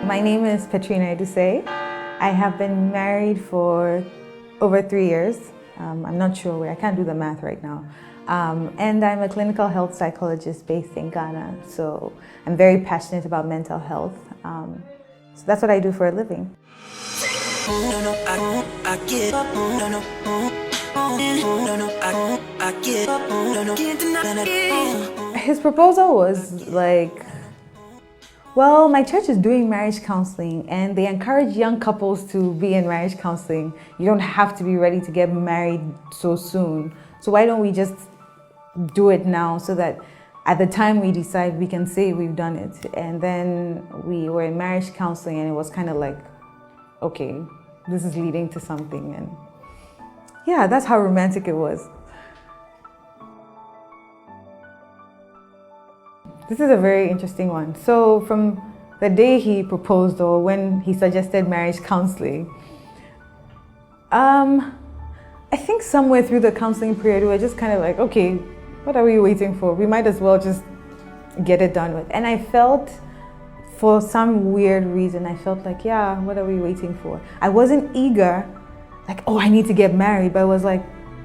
My name is Petrina Adusei. I have been married for over 3 years. I'm not sure where, I can't do the math right now. And I'm a clinical health psychologist based in Ghana. So I'm very passionate about mental health. So that's what I do for a living. His proposal was like, well, my church is doing marriage counseling and they encourage young couples to be in marriage counseling. You don't have to be ready to get married so soon. So why don't we just do it now so that at the time we decide we can say we've done it. And then we were in marriage counseling and it was kind of like, okay, this is leading to something. And yeah, that's how romantic it was. This is a very interesting one. So from the day he proposed or when he suggested marriage counseling, I think somewhere through the counseling period, we were just kind of like, okay, what are we waiting for? We might as well just get it done with. And I felt, for some weird reason, I felt like, yeah, what are we waiting for? I wasn't eager, like, oh, I need to get married, but I was like,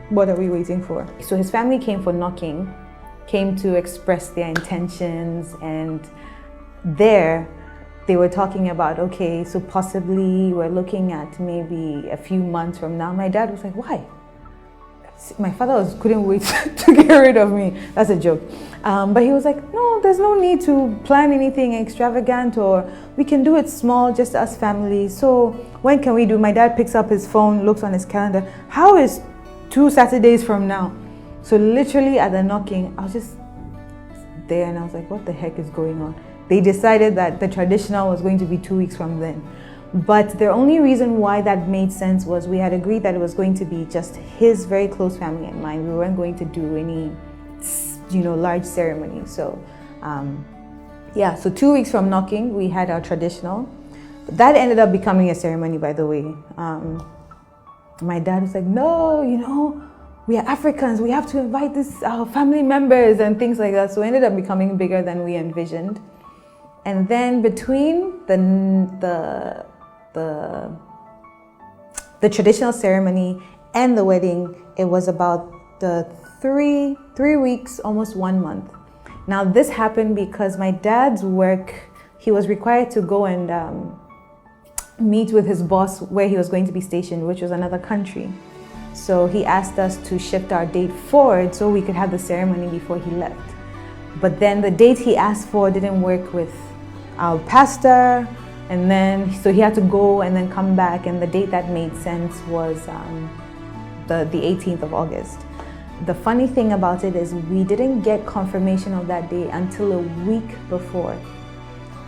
what are we waiting for? So his family came for knocking, came to express their intentions, and there they were talking about, okay, so possibly we're looking at maybe a few months from now. My dad was like, why? My father couldn't wait to get rid of me. That's a joke. But he was like, no, there's no need to plan anything extravagant, or we can do it small, just us family. So when can we do? My dad picks up his phone, looks on his calendar. How is 2 Saturdays from now? So literally at the knocking, I was just there and I was like, what the heck is going on? They decided that the traditional was going to be 2 weeks from then. But the only reason why that made sense was we had agreed that it was going to be just his very close family and mine. We weren't going to do any, large ceremony. So yeah, so 2 weeks from knocking, we had our traditional. That ended up becoming a ceremony, by the way. My dad was like, no, we are Africans, we have to invite our family members and things like that. So it ended up becoming bigger than we envisioned. And then between the traditional ceremony and the wedding, it was about the three weeks, almost 1 month. Now this happened because my dad's work, he was required to go and meet with his boss where he was going to be stationed, which was another country. So he asked us to shift our date forward so we could have the ceremony before he left. But then the date he asked for didn't work with our pastor, and then so he had to go and then come back, and the date that made sense was the 18th of August. The funny thing about it is we didn't get confirmation of that day until a week before.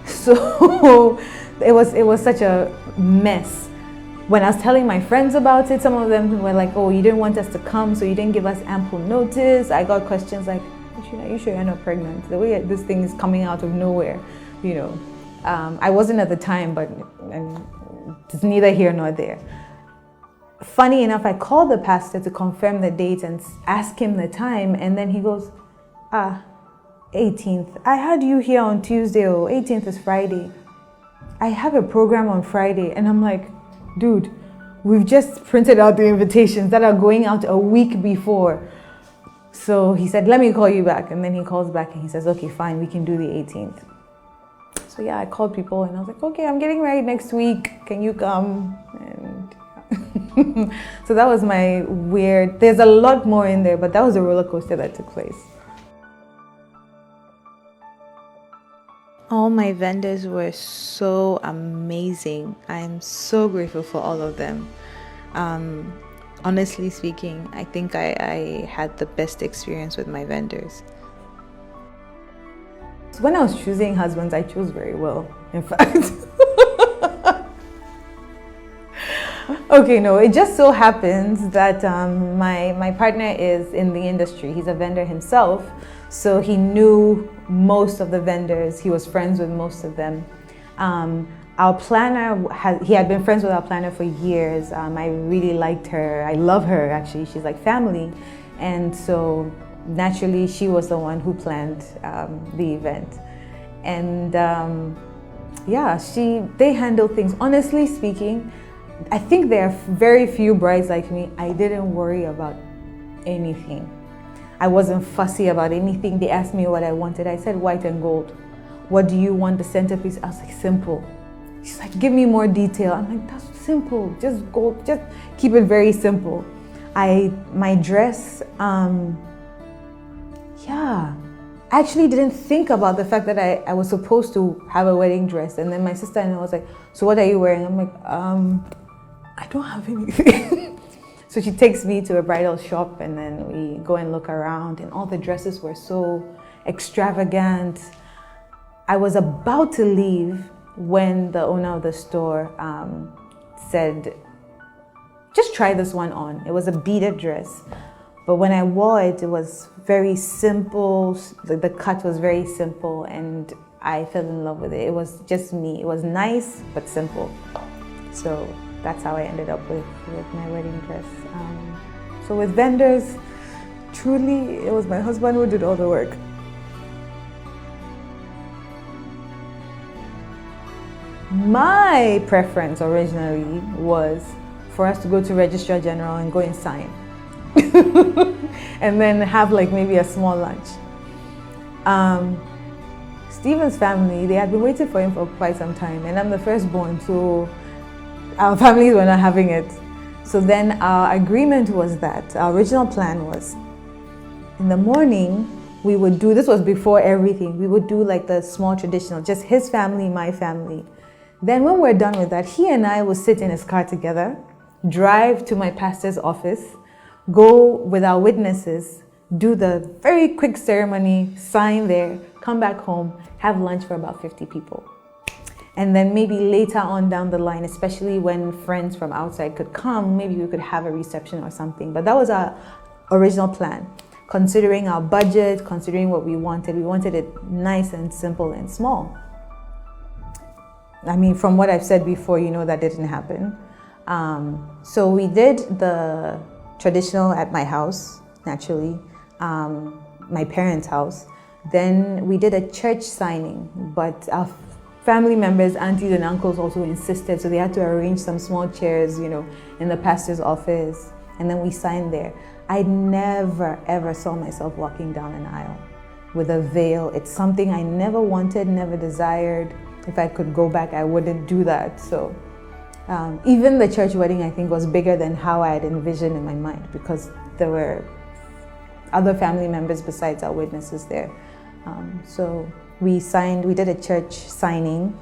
So it was such a mess. When I was telling my friends about it, some of them were like, oh, you didn't want us to come, so you didn't give us ample notice. I got questions like, are you sure you're not pregnant? The way this thing is coming out of nowhere, I wasn't at the time, but it's neither here nor there. Funny enough, I called the pastor to confirm the date and ask him the time, and then he goes, 18th. I had you here on Tuesday, 18th is Friday. I have a program on Friday, and I'm like, dude, we've just printed out the invitations that are going out a week before. So he said, let me call you back. And then he calls back and he says, okay, fine, we can do the 18th. So yeah, I called people and I was like, okay, I'm getting married next week. Can you come? And so that was my weird, there's a lot more in there, but that was a roller coaster that took place. All my vendors were so amazing. I'm so grateful for all of them. Honestly speaking, I think I had the best experience with my vendors. When I was choosing husbands, I chose very well, in fact. Okay, no, it just so happens that my partner is in the industry. He's a vendor himself. So he knew most of the vendors. He was friends with most of them. Our planner, he had been friends with our planner for years. I really liked her. I love her, actually. She's like family. And so naturally, she was the one who planned the event. And yeah, they handle things. Honestly speaking, I think there are very few brides like me. I didn't worry about anything. I wasn't fussy about anything. They asked me what I wanted. I said white and gold. What do you want the centerpiece? I was like, simple. She's like, give me more detail. I'm like, that's simple. Just gold. Just keep it very simple. My dress, yeah. I actually didn't think about the fact that I was supposed to have a wedding dress. And then my sister-in-law was like, so what are you wearing? I'm like, I don't have anything. So she takes me to a bridal shop and then we go and look around, and all the dresses were so extravagant. I was about to leave when the owner of the store said, just try this one on. It was a beaded dress. But when I wore it, it was very simple. The cut was very simple and I fell in love with it. It was just me. It was nice, but simple. So that's how I ended up with my wedding dress. So with vendors, truly, it was my husband who did all the work. My preference originally was for us to go to Registrar General and go and sign. And then have like maybe a small lunch. Stephen's family, they had been waiting for him for quite some time, and I'm the firstborn, so our families were not having it. So then our agreement was that, our original plan was, in the morning, we would do, this was before everything, we would do like the small traditional, just his family, my family. Then when we're done with that, he and I would sit in his car together, drive to my pastor's office, go with our witnesses, do the very quick ceremony, sign there, come back home, have lunch for about 50 people. And then maybe later on down the line, especially when friends from outside could come, maybe we could have a reception or something. But that was our original plan. Considering our budget, considering what we wanted it nice and simple and small. I mean, from what I've said before, you know that didn't happen. So we did the traditional at my house, naturally, my parents' house. Then we did a church signing, but our family members, aunties and uncles also insisted, so they had to arrange some small chairs, you know, in the pastor's office, and then we signed there. I never ever saw myself walking down an aisle with a veil. It's something I never wanted, never desired. If I could go back, I wouldn't do that. So even the church wedding, I think, was bigger than how I had envisioned in my mind, because there were other family members besides our witnesses there. So we did a church signing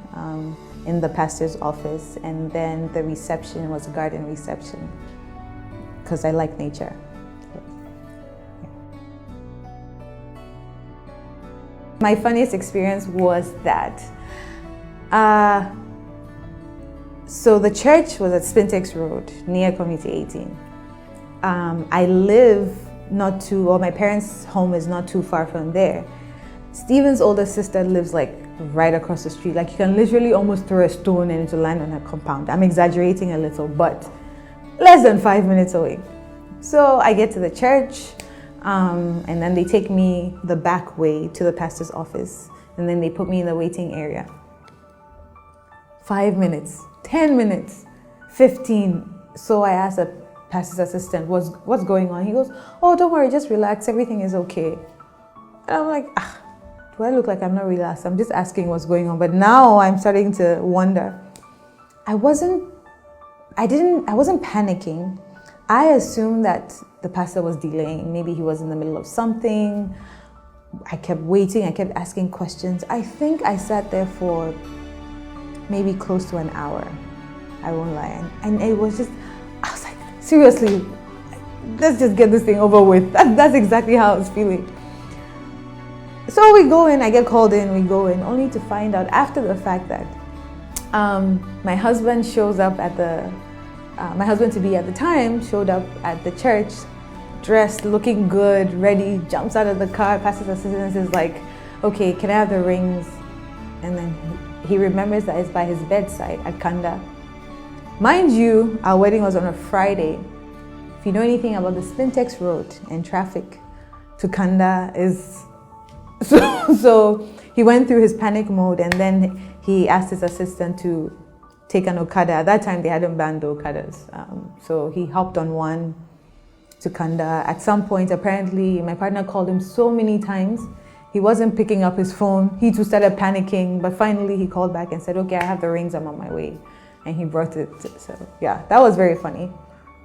in the pastor's office, and then the reception was a garden reception, because I like nature. My funniest experience was that, so the church was at Spintex Road, near Community 18. I live my parents' home is not too far from there. Stephen's older sister lives like right across the street. Like you can literally almost throw a stone and it'll land on her compound. I'm exaggerating a little, but less than 5 minutes away. So I get to the church, and then they take me the back way to the pastor's office, and then they put me in the waiting area. 5 minutes, 10 minutes, 15. So I asked the pastor's assistant, what's going on? He goes, oh, don't worry, just relax, everything is okay. And I'm like, do I look like I'm not relaxed? I'm just asking what's going on. But now I'm starting to wonder. I wasn't panicking. I assumed that the pastor was delaying. Maybe he was in the middle of something. I kept waiting, I kept asking questions. I think I sat there for maybe close to an hour. I won't lie. And it was just, I was like, seriously, let's just get this thing over with. That's exactly how I was feeling. So we go in, I get called in, we go in, only to find out after the fact that my husband shows up my husband-to-be at the time showed up at the church, dressed, looking good, ready, jumps out of the car, pastor's assistant is like, okay, can I have the rings? And then he remembers that it's by his bedside at Kanda. Mind you, our wedding was on a Friday. If you know anything about the Spintex Road and traffic to Kanda is... So he went through his panic mode, and then he asked his assistant to take an Okada. At that time, they hadn't banned the Okadas. So he hopped on one to Kanda. At some point, apparently, my partner called him so many times. He wasn't picking up his phone. He too started panicking, but finally he called back and said, okay, I have the rings, I'm on my way. And he brought it. So yeah, that was very funny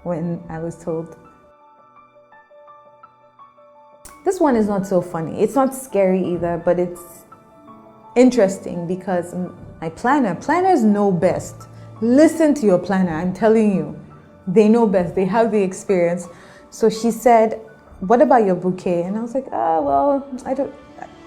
when I was told. This one is not so funny. It's not scary either, but it's interesting because my planners know best. Listen to your planner, I'm telling you. They know best, they have the experience. So she said, what about your bouquet? And I was like, well, I don't,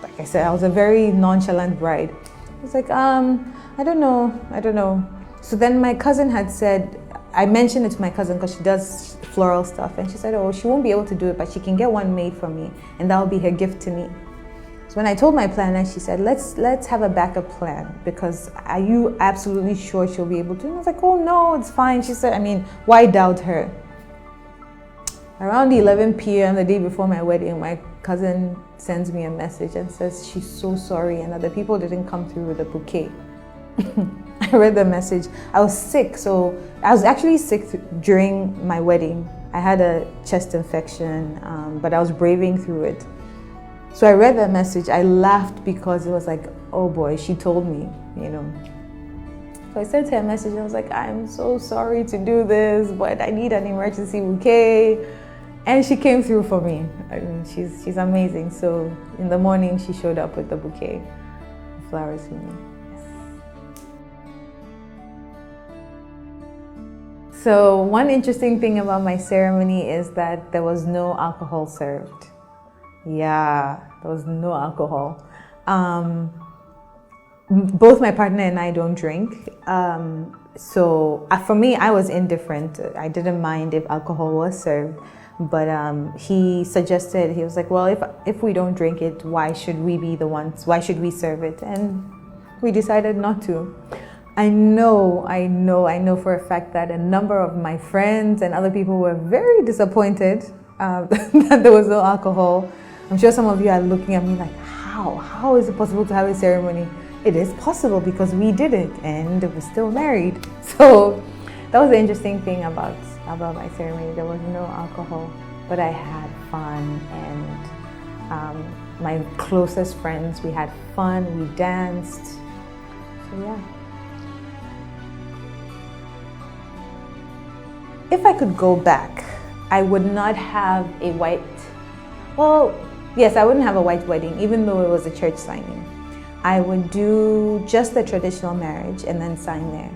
like I said, I was a very nonchalant bride. I was like, I don't know. So then my cousin had said, I mentioned it to my cousin because she does floral stuff, and she said, oh, she won't be able to do it, but she can get one made for me, and that'll be her gift to me. So when I told my planner, she said, let's have a backup plan, because are you absolutely sure she'll be able to? And I was like, oh no, it's fine. She said, I mean, why doubt her? Around 11 p.m. the day before my wedding, my cousin sends me a message and says she's so sorry and that the people didn't come through with a bouquet. I read the message. I was sick, so I was actually sick during my wedding. I had a chest infection, but I was braving through it. So I read that message. I laughed because it was like, oh boy, she told me, you know. So I sent her a message and I was like, I'm so sorry to do this, but I need an emergency bouquet. And she came through for me. I mean, she's amazing. So in the morning, she showed up with the bouquet of flowers for me. So one interesting thing about my ceremony is that there was no alcohol served. Yeah, there was no alcohol. Both my partner and I don't drink. So for me, I was indifferent. I didn't mind if alcohol was served. But he suggested, he was like, well, if we don't drink it, why should we be the ones? Why should we serve it? And we decided not to. I know for a fact that a number of my friends and other people were very disappointed that there was no alcohol. I'm sure some of you are looking at me like, how is it possible to have a ceremony? It is possible because we did it and we're still married. So that was the interesting thing about my ceremony. There was no alcohol, but I had fun, and my closest friends, we had fun, we danced. So yeah. If I could go back, I would not have a white, well, yes, I wouldn't have a white wedding, even though it was a church signing. I would do just the traditional marriage and then sign there.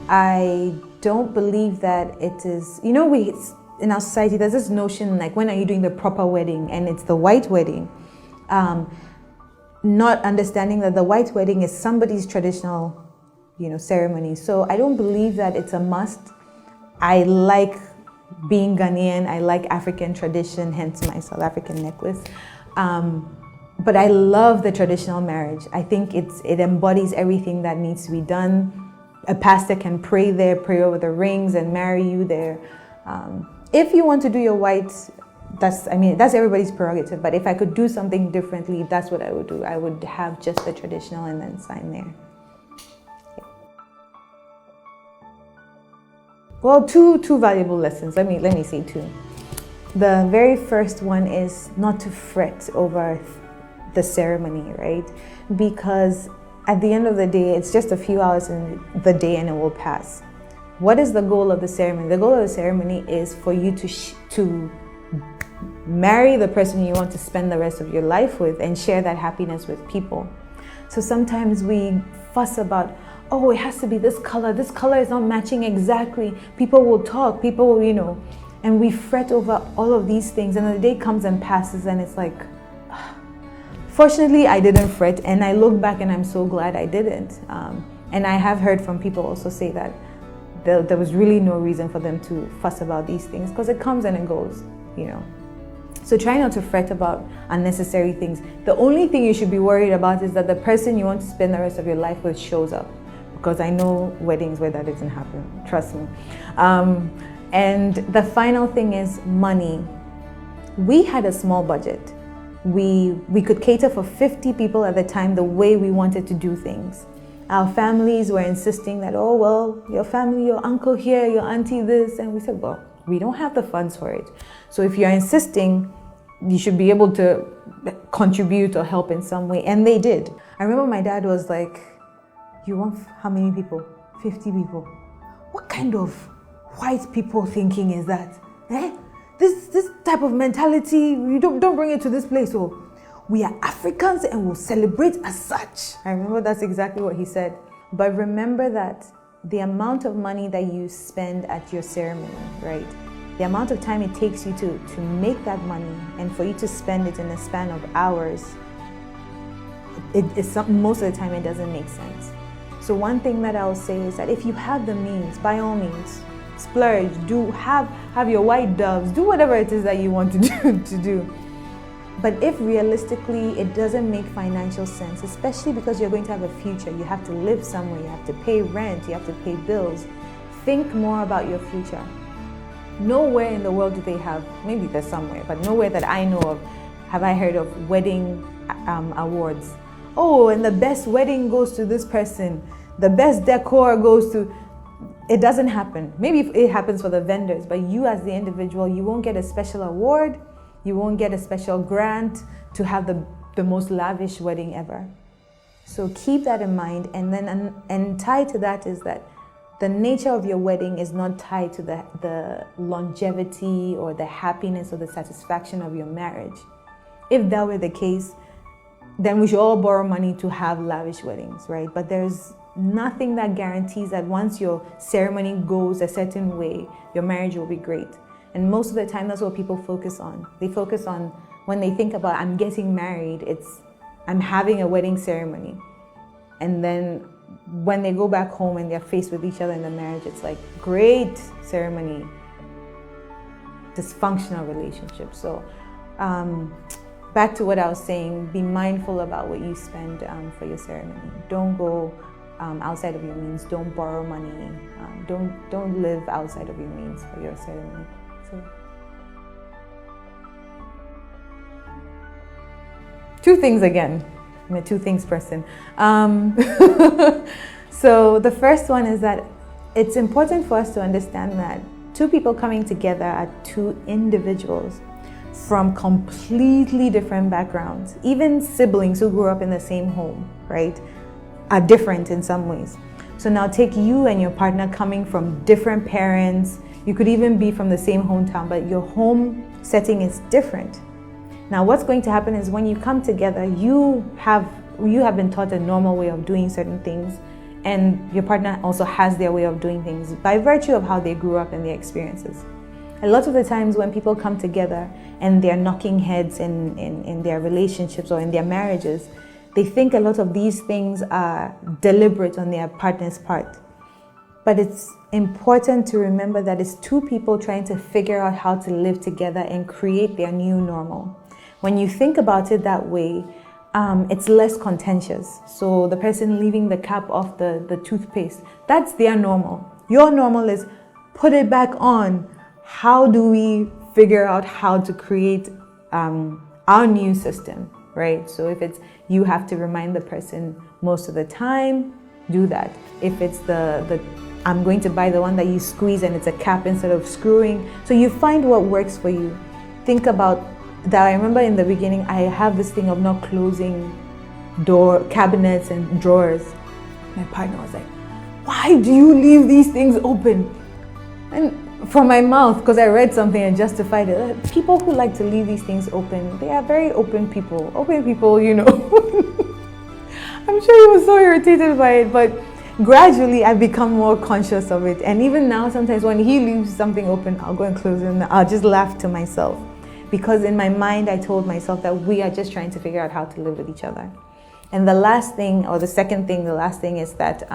I don't believe that it is, you know, in our society, there's this notion like, when are you doing the proper wedding? And it's the white wedding. Not understanding that the white wedding is somebody's traditional, ceremony. So I don't believe that it's a must. I like being Ghanaian. I like African tradition, hence my South African necklace. But I love the traditional marriage. I think it embodies everything that needs to be done. A pastor can pray there, pray over the rings and marry you there. If you want to do your white, that's everybody's prerogative. But if I could do something differently, that's what I would do. I would have just the traditional and then sign there. Well, two valuable lessons. Let me say two. The very first one is not to fret over the ceremony, right? Because at the end of the day, it's just a few hours in the day and it will pass. What is the goal of the ceremony? The goal of the ceremony is for you to marry the person you want to spend the rest of your life with and share that happiness with people. So sometimes we fuss about, oh, it has to be this color is not matching exactly. People will talk, people will, and we fret over all of these things, and the day comes and passes and it's like, fortunately, I didn't fret, and I look back and I'm so glad I didn't. And I have heard from people also say that there was really no reason for them to fuss about these things because it comes and it goes, So try not to fret about unnecessary things. The only thing you should be worried about is that the person you want to spend the rest of your life with shows up. Because I know weddings where that doesn't happen, trust me. And the final thing is money. We had a small budget. we could cater for 50 people at the time the way we wanted to do things. Our families were insisting that, oh, well, your family, your uncle here, your auntie this. And we said, well, we don't have the funds for it. So if you're insisting, you should be able to contribute or help in some way. And they did. I remember my dad was like, you want how many people? 50 people. What kind of white people thinking is that? This type of mentality, you don't bring it to this place. So we are Africans and we'll celebrate as such. I remember that's exactly what he said. But remember that the amount of money that you spend at your ceremony, right? The amount of time it takes you to make that money and for you to spend it in a span of hours, most of the time it doesn't make sense. So one thing that I'll say is that if you have the means, by all means, splurge, have your white doves, do whatever it is that you want to do. But if realistically it doesn't make financial sense, especially because you're going to have a future, you have to live somewhere, you have to pay rent, you have to pay bills, think more about your future. Nowhere in the world do they have, maybe there's somewhere, but nowhere that I know of have I heard of wedding awards. Oh, and the best wedding goes to this person, the best decor goes to... It doesn't happen. Maybe it happens for the vendors, but you as the individual, you won't get a special award, you won't get a special grant to have the most lavish wedding ever. So keep that in mind, and then and tied to that is that the nature of your wedding is not tied to the longevity or the happiness or the satisfaction of your marriage. If that were the case, then we should all borrow money to have lavish weddings, right? But there's nothing that guarantees that once your ceremony goes a certain way, your marriage will be great. And most of the time, that's what people focus on. They focus on, when they think about, I'm getting married, it's, I'm having a wedding ceremony. And then when they go back home and they're faced with each other in the marriage, it's like, great ceremony, dysfunctional relationship. So back to what I was saying, be mindful about what you spend for your ceremony. Don't go outside of your means. Don't borrow money. Don't live outside of your means for your ceremony. So, two things again. I'm a two things person. So the first one is that it's important for us to understand that two people coming together are two individuals from completely different backgrounds. Even siblings who grew up in the same home, right, are different in some ways. So now take you and your partner coming from different parents. You could even be from the same hometown, but your home setting is different. Now what's going to happen is when you come together, you have been taught a normal way of doing certain things, and your partner also has their way of doing things by virtue of how they grew up and their experiences. A lot of the times when people come together and they're knocking heads in their relationships or in their marriages, they think a lot of these things are deliberate on their partner's part. But it's important to remember that it's two people trying to figure out how to live together and create their new normal. When you think about it that way, it's less contentious. So the person leaving the cap off the toothpaste, that's their normal. Your normal is put it back on. How do we figure out how to create our new system, right? So if it's you have to remind the person most of the time, do that. If it's the I'm going to buy the one that you squeeze and it's a cap instead of screwing. So you find what works for you. Think about that. I remember in the beginning, I have this thing of not closing cabinets and drawers. My partner was like, why do you leave these things open? And from my mouth, because I read something and justified it, people who like to leave these things open, they are very open people. Open people, you know. I'm sure he was so irritated by it, but gradually I've become more conscious of it. And even now, sometimes when he leaves something open, I'll go and close it and I'll just laugh to myself. Because in my mind, I told myself that we are just trying to figure out how to live with each other. And the last thing, or the second thing, the last thing is that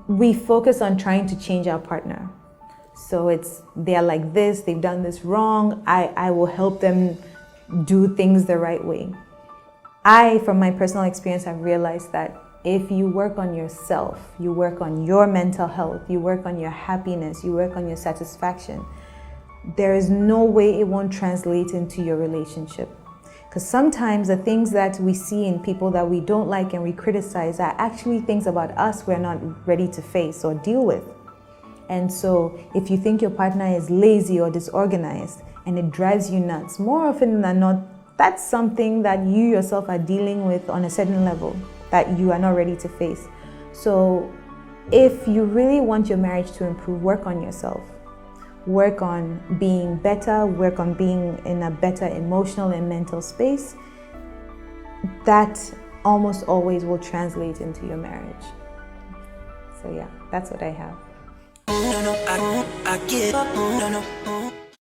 we focus on trying to change our partner. So they're like this, they've done this wrong, I will help them do things the right way. From my personal experience, I've realized that if you work on yourself, you work on your mental health, you work on your happiness, you work on your satisfaction, there is no way it won't translate into your relationship. Because sometimes the things that we see in people that we don't like and we criticize are actually things about us we're not ready to face or deal with. And so if you think your partner is lazy or disorganized and it drives you nuts, more often than not, that's something that you yourself are dealing with on a certain level that you are not ready to face. So if you really want your marriage to improve, work on yourself. Work on being better, work on being in a better emotional and mental space. That almost always will translate into your marriage. So yeah, that's what I have.